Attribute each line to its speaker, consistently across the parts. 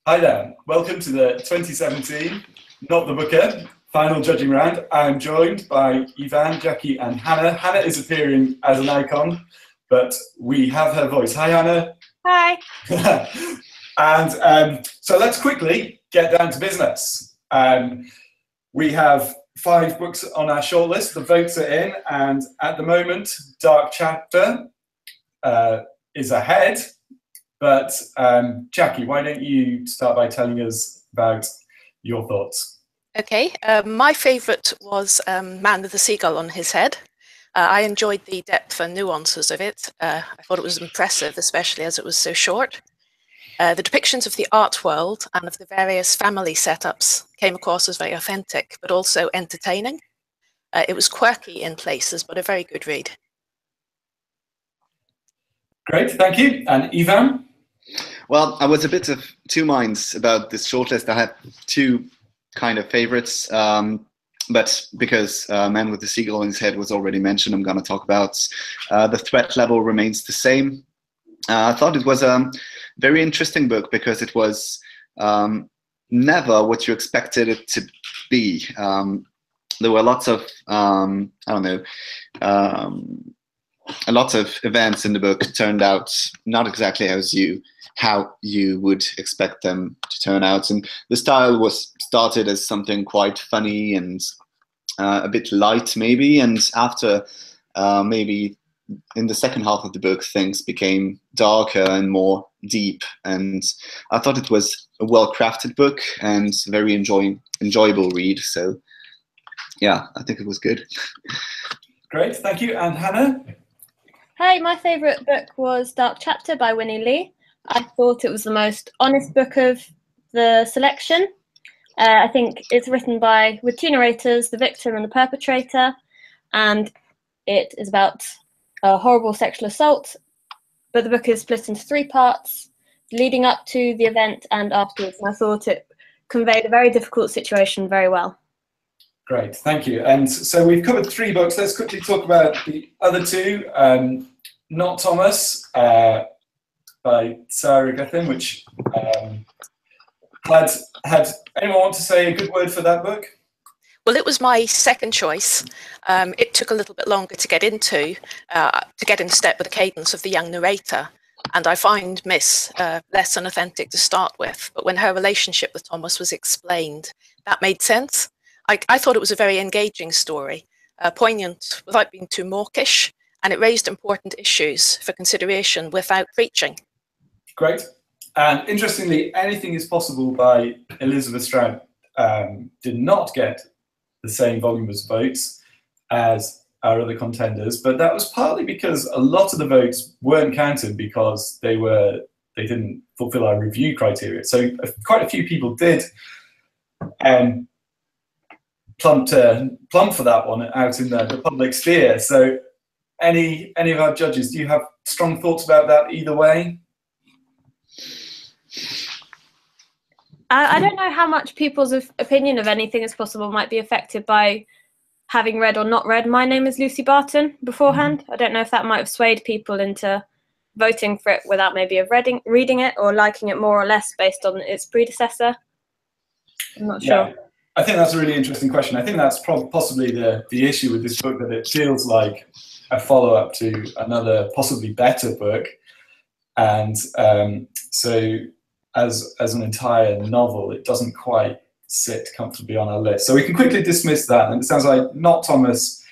Speaker 1: Hi there, welcome to the 2017 Not the Booker final judging round. I'm joined by Ivan, Jackie and Hannah. Hannah is appearing as an icon, but we have her voice. Hi Hannah.
Speaker 2: Hi.
Speaker 1: And so let's quickly get down to business. We have 5 books on our shortlist, the votes are in, and at the moment Dark Chapter is ahead. But Jackie, why don't you start by telling us about your thoughts?
Speaker 2: Okay, my favourite was Man with the Seagull on His Head. I enjoyed the depth and nuances of it. I thought it was impressive, especially as it was so short. The depictions of the art world and of the various family setups came across as very authentic, but also entertaining. It was quirky in places, but a very good read.
Speaker 1: Great, thank you. And Ivan?
Speaker 3: Well, I was a bit of two minds about this shortlist. I had two kind of favorites, but because Man with the Seagull in His Head was already mentioned, I'm going to talk about The Threat Level Remains the Same. I thought it was a very interesting book because it was never what you expected it to be. There were lots of, I don't know, a lot of events in the book turned out not exactly how you would expect them to turn out, and the style was started as something quite funny and a bit light maybe, and after maybe in the second half of the book things became darker and more deep, and I thought it was a well-crafted book and very enjoyable read. So yeah, I think it was good.
Speaker 1: Great, thank you. And Hannah?
Speaker 4: Hi, my favourite book was Dark Chapter by Winnie Lee. I thought it was the most honest book of the selection. I think it's written with two narrators, the victim and the perpetrator, and it is about a horrible sexual assault, but the book is split into 3 parts, leading up to the event and afterwards, and I thought it conveyed a very difficult situation very well.
Speaker 1: Great, thank you. And so we've covered 3 books. Let's quickly talk about the other 2. Not Thomas, by Sarah Gethin, which had anyone want to say a good word for that book?
Speaker 2: Well, it was my second choice. It took a little bit longer to get in step with the cadence of the young narrator. And I find Miss less than authentic to start with. But when her relationship with Thomas was explained, that made sense. I thought it was a very engaging story, poignant without being too mawkish, and it raised important issues for consideration without preaching.
Speaker 1: Great. And interestingly, Anything is Possible by Elizabeth Strout did not get the same volume of votes as our other contenders, but that was partly because a lot of the votes weren't counted because they didn't fulfill our review criteria. So quite a few people did plump for that one out in the public sphere. So any of our judges, do you have strong thoughts about that either way?
Speaker 4: I don't know how much people's opinion of Anything is Possible might be affected by having read or not read My Name is Lucy Barton beforehand. I don't know if that might have swayed people into voting for it without maybe reading it or liking it more or less based on its predecessor. I'm not sure.
Speaker 1: I think that's a really interesting question. I think that's possibly the issue with this book, that it feels like a follow-up to another possibly better book. And so as an entire novel, it doesn't quite sit comfortably on our list. So we can quickly dismiss that. And it sounds like Not Thomas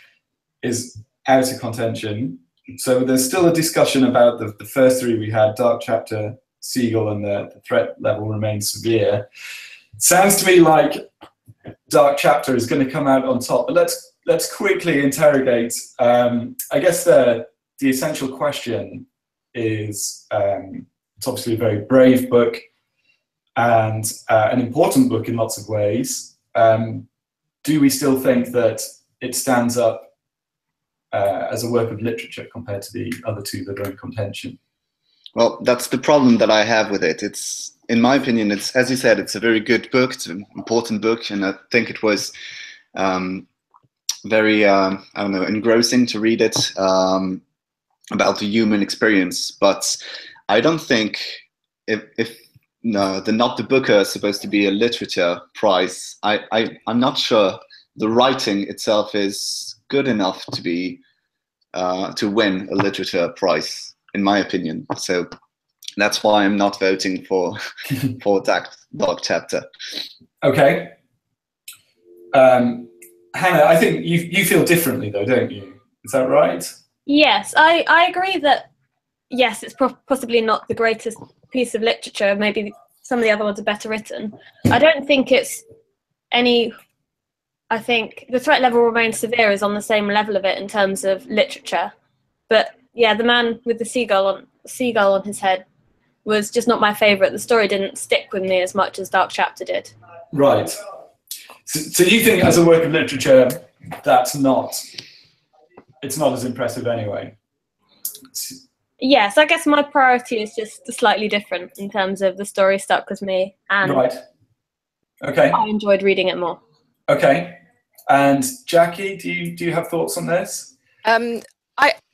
Speaker 1: is out of contention. So there's still a discussion about the first 3 we had, Dark Chapter, Seagull, and the Threat Level Remains Severe. It sounds to me like Dark Chapter is going to come out on top, but let's quickly interrogate. I guess the essential question is, it's obviously a very brave book and an important book in lots of ways. Do we still think that it stands up as a work of literature compared to the other 2 that are in contention?
Speaker 3: Well, that's the problem that I have with it. In my opinion, it's, as you said, it's a very good book. It's an important book, and I think it was very, I don't know, engrossing to read it about the human experience. But I don't think if no, the Not the Booker is supposed to be a literature prize. I'm not sure the writing itself is good enough to be to win a literature prize, in my opinion. So that's why I'm not voting for for Dark Chapter.
Speaker 1: Okay. Hannah, I think you feel differently though, don't you? Is that right?
Speaker 4: Yes, I agree that, yes, it's possibly not the greatest piece of literature. Maybe some of the other ones are better written. I don't think it's any... I think The Threat Level Remains Severe is on the same level of it in terms of literature. But yeah, The Man with the Seagull on his head was just not my favourite. The story didn't stick with me as much as Dark Chapter did.
Speaker 1: Right. So you think as a work of literature, it's not as impressive anyway?
Speaker 4: Yes, I guess my priority is just slightly different in terms of the story stuck with me, and
Speaker 1: right. Okay.
Speaker 4: I enjoyed reading it more.
Speaker 1: Okay. And Jackie, do you have thoughts on this?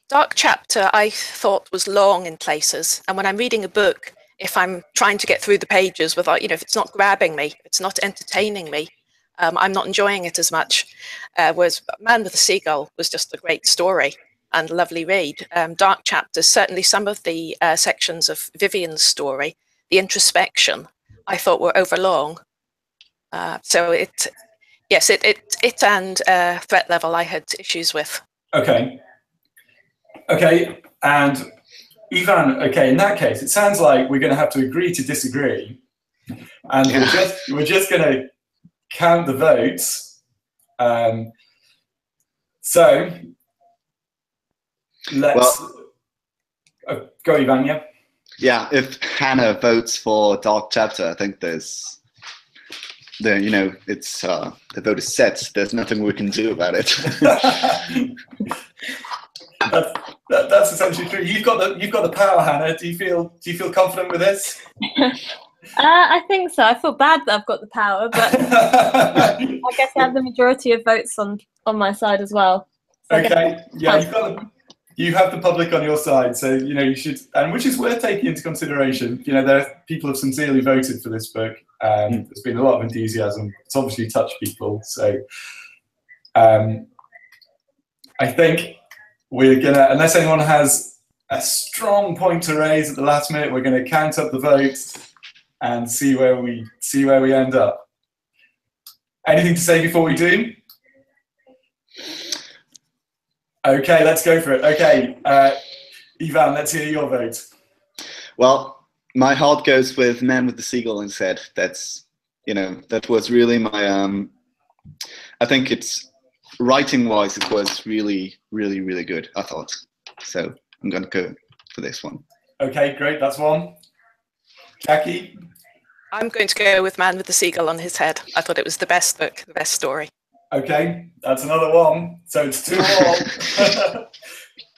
Speaker 2: Dark Chapter I thought was long in places, and when I'm reading a book, if I'm trying to get through the pages without, if it's not grabbing me, it's not entertaining me, I'm not enjoying it as much. Whereas Man with the Seagull was just a great story and a lovely read. Dark Chapter, certainly some of the sections of Vivian's story, the introspection, I thought were overlong. So it and Threat Level I had issues with.
Speaker 1: Okay. Okay, and Ivan, okay, in that case, it sounds like we're going to have to agree to disagree, and we're just going to count the votes. So let's go, Ivan. Yeah.
Speaker 3: Yeah, if Hannah votes for Dark Chapter, I think it's the vote is set. There's nothing we can do about it.
Speaker 1: That's essentially true. You've got the power, Hannah. Do you feel confident with this?
Speaker 4: I think so. I feel bad that I've got the power, but I guess I have the majority of votes on my side as well. So
Speaker 1: okay. Yeah, you have the public on your side, so you should, and which is worth taking into consideration. People have sincerely voted for this book. There's been a lot of enthusiasm. It's obviously touched people. So I think we're gonna, unless anyone has a strong point to raise at the last minute, we're gonna count up the votes and see where we end up. Anything to say before we do? Okay, let's go for it. Okay, Ivan, let's hear your vote.
Speaker 3: Well, my heart goes with Man with the Seagull on his head. That was really my. I think it's writing-wise, it was really, really, really good. I thought so. I'm going to go for this one.
Speaker 1: Okay, great. That's one. Jackie.
Speaker 2: I'm going to go with Man with the Seagull on his head. I thought it was the best book, the best story.
Speaker 1: Okay, that's another one. So it's 2-2.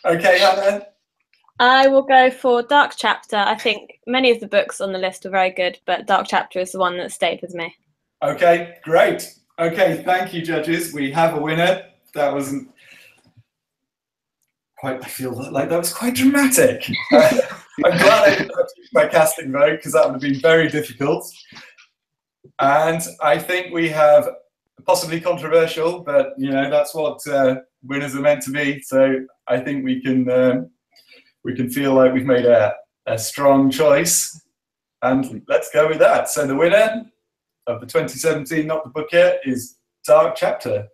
Speaker 1: Okay, Hannah.
Speaker 4: I will go for Dark Chapter. I think many of the books on the list are very good, but Dark Chapter is the one that stayed with me.
Speaker 1: Okay, great. Okay, thank you, judges. We have a winner. That wasn't quite, I feel like that was quite dramatic. I'm glad I didn't have to use my casting vote because that would have been very difficult. And I think we have possibly controversial, but that's what winners are meant to be. So I think we can feel like we've made a strong choice, and let's go with that. So the winner of the 2017 Not the Booker is Dark Chapter.